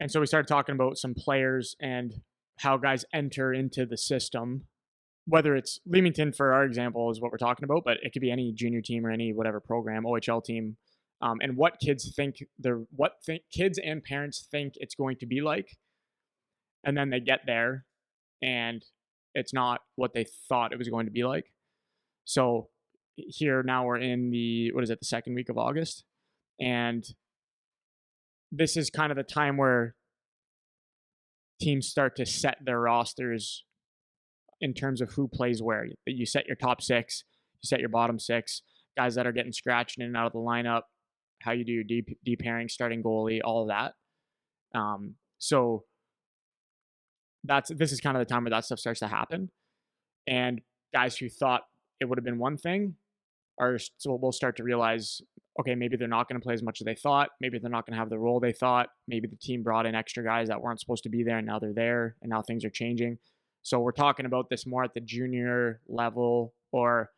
And so we started talking about some players and how guys enter into the system, whether it's Leamington, for our example, is what we're talking about, but it could be any junior team or any whatever program, OHL team, and what kids think kids and parents think it's going to be like, and then they get there, and it's not what they thought it was going to be like. So here now we're in the second week of August, and this is kind of the time where teams start to set their rosters in terms of who plays where. You set your top six, you set your bottom six, guys that are getting scratched in and out of the lineup, how you do your D pairing, starting goalie, all of that. So this is kind of the time where that stuff starts to happen. And guys who thought it would have been one thing will start to realize, okay, maybe they're not going to play as much as they thought. Maybe they're not going to have the role they thought. Maybe the team brought in extra guys that weren't supposed to be there, and now they're there, and now things are changing. So we're talking about this more at the junior level or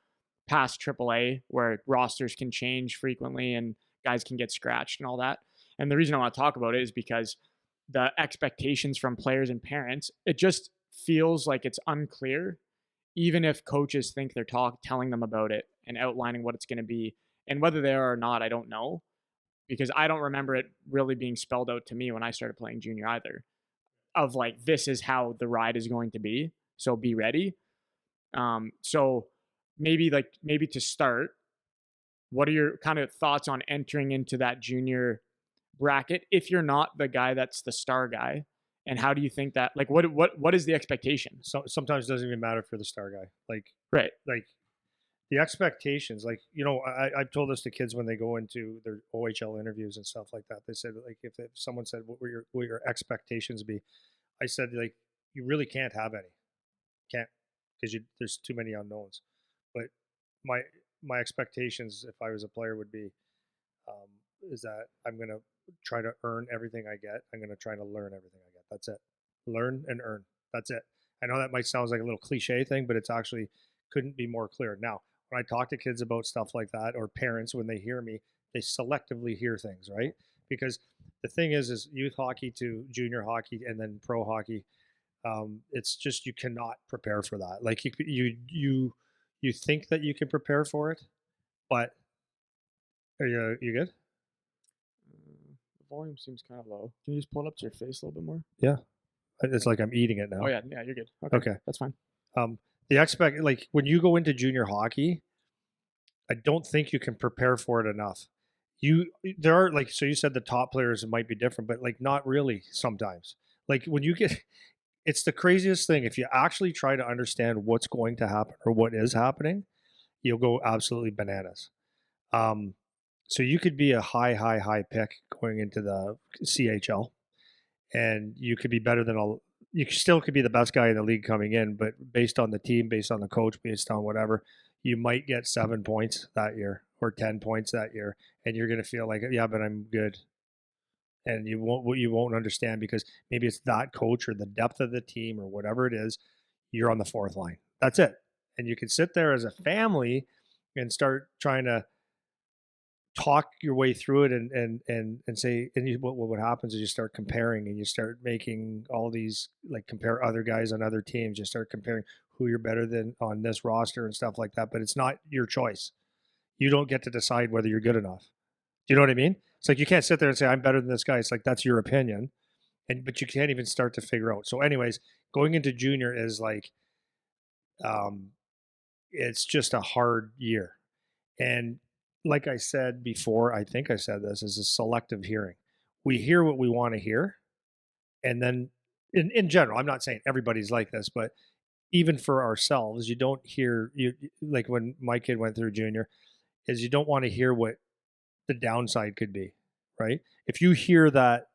past AAA, where rosters can change frequently and guys can get scratched and all that. And the reason I want to talk about it is because the expectations from players and parents, it just feels like it's unclear, even if coaches think they're telling them about it and outlining what it's going to be. And whether they are or not, I don't know, because I don't remember it really being spelled out to me when I started playing junior either, of like, this is how the ride is going to be, so be ready. So maybe to start, what are your kind of thoughts on entering into that junior bracket if you're not the guy that's the star guy? And how do you think that, like, what is the expectation? So sometimes it doesn't even matter if you're the star guy. Like, right. Like the expectations, like, I've told this to kids when they go into their OHL interviews and stuff like that. They said, like, if someone said, what will your expectations be? I said, like, you really can't have any. Can't, because there's too many unknowns. But my expectations, if I was a player, would be, is that I'm going to try to earn everything I get. I'm going to try to learn everything I get. That's it. Learn and earn. That's it. I know that might sound like a little cliche thing, but it's actually couldn't be more clear. Now, when I talk to kids about stuff like that, or parents, when they hear me, they selectively hear things, right? Because the thing is youth hockey to junior hockey and then pro hockey, it's just, you cannot prepare for that. Like you think that you can prepare for it, but are you good? The volume seems kind of low. Can you just pull it up to your face a little bit more? Yeah. It's like I'm eating it now. Oh yeah, you're good. Okay. That's fine. Like when you go into junior hockey, I don't think you can prepare for it enough. There are, like, so you said the top players might be different, but like not really sometimes. Like when you get, it's the craziest thing. If you actually try to understand what's going to happen or what is happening, you'll go absolutely bananas. So you could be a high pick going into the CHL, and you could be better than you still could be the best guy in the league coming in, but based on the team, based on the coach, based on whatever, you might get 7 points that year or 10 points that year, and you're going to feel like, yeah, but I'm good. And you won't understand because maybe it's that coach or the depth of the team or whatever it is. You're on the fourth line. That's it. And you can sit there as a family and start trying to talk your way through it and say, and what happens is you start comparing and you start making all these, like, compare other guys on other teams. You start comparing who you're better than on this roster and stuff like that. But it's not your choice. You don't get to decide whether you're good enough. Do you know what I mean? It's like you can't sit there and say, I'm better than this guy. It's like, that's your opinion. But you can't even start to figure out. So anyways, going into junior is like, it's just a hard year. And like I said before, I think I said this, is a selective hearing. We hear what we want to hear. And then in general, I'm not saying everybody's like this, but even for ourselves, you don't hear, like when my kid went through junior, is you don't want to hear what the downside could be, right? If you hear that,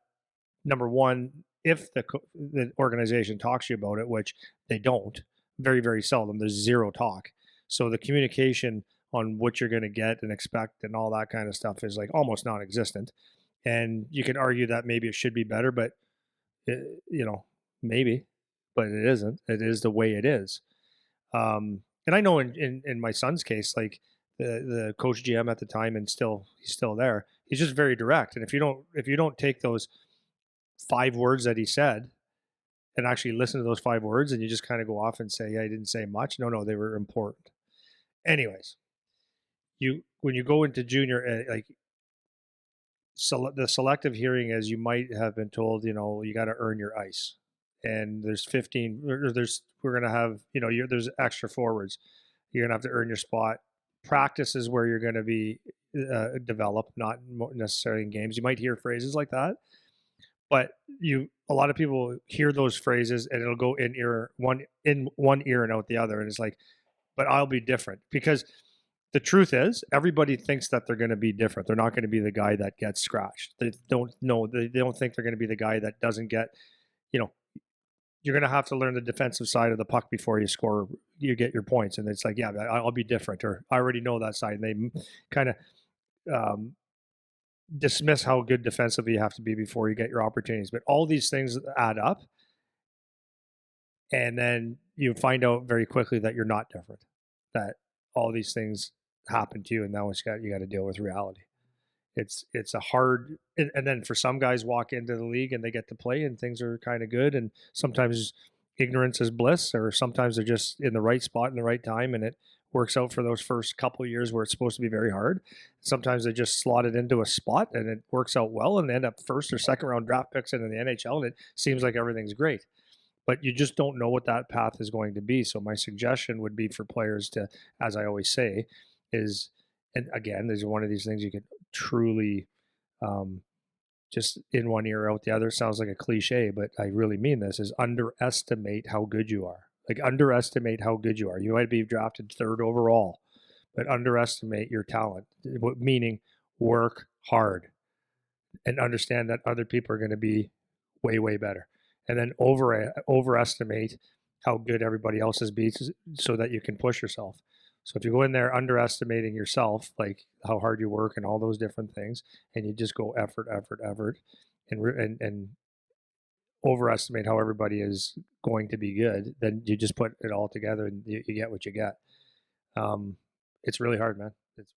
number one, if the organization talks to you about it, which they don't, very, very seldom, there's zero talk. So the communication on what you're going to get and expect and all that kind of stuff is like almost non-existent. And you can argue that maybe it should be better, but maybe, but it isn't. It is the way it is. And I know in my son's case, like the coach GM at the time, and he's still there. He's just very direct. And if you don't take those 5 words that he said and actually listen to those 5 words, and you just kind of go off and say, yeah, I didn't say much. No, no, they were important. Anyways, you when you go into junior, like the selective hearing is you might have been told, you got to earn your ice, and there's 15, or there's we're gonna have, there's extra forwards. You're gonna have to earn your spot. Practice is where you're gonna be developed, not necessarily in games. You might hear phrases like that, but a lot of people hear those phrases and it'll go in one ear and out the other, and it's like, but I'll be different because the truth is everybody thinks that they're going to be different. They're not going to be the guy that gets scratched. They don't know. They don't think they're going to be the guy that doesn't get, you know, you're going to have to learn the defensive side of the puck before you get your points. And it's like, yeah, I'll be different, or I already know that side. And they kind of um, dismiss how good defensively you have to be before you get your opportunities. But all these things add up. And then you find out very quickly that you're not different, that all these things happen to you. And now you got to deal with reality. It's a hard, and then for some guys walk into the league and they get to play and things are kind of good, and sometimes ignorance is bliss, or sometimes they're just in the right spot in the right time and it works out for those first couple of years where it's supposed to be very hard. Sometimes they just slot it into a spot and it works out well and they end up first or second round draft picks into the NHL and it seems like everything's great, but you just don't know what that path is going to be. So my suggestion would be for players to, as I always say, is, and again, there's one of these things you could truly um, just in one ear out the other. Sounds like a cliche, but I really mean this: is underestimate how good you are. Like underestimate how good you are. You might be drafted third overall, but underestimate your talent. Meaning, work hard and understand that other people are going to be way way better, and then overestimate how good everybody else's beats so that you can push yourself. So if you go in there underestimating yourself, like how hard you work and all those different things, and you just go effort, effort, effort, and overestimate how everybody is going to be good, then you just put it all together and you get what you get. Um, it's really hard, man. It's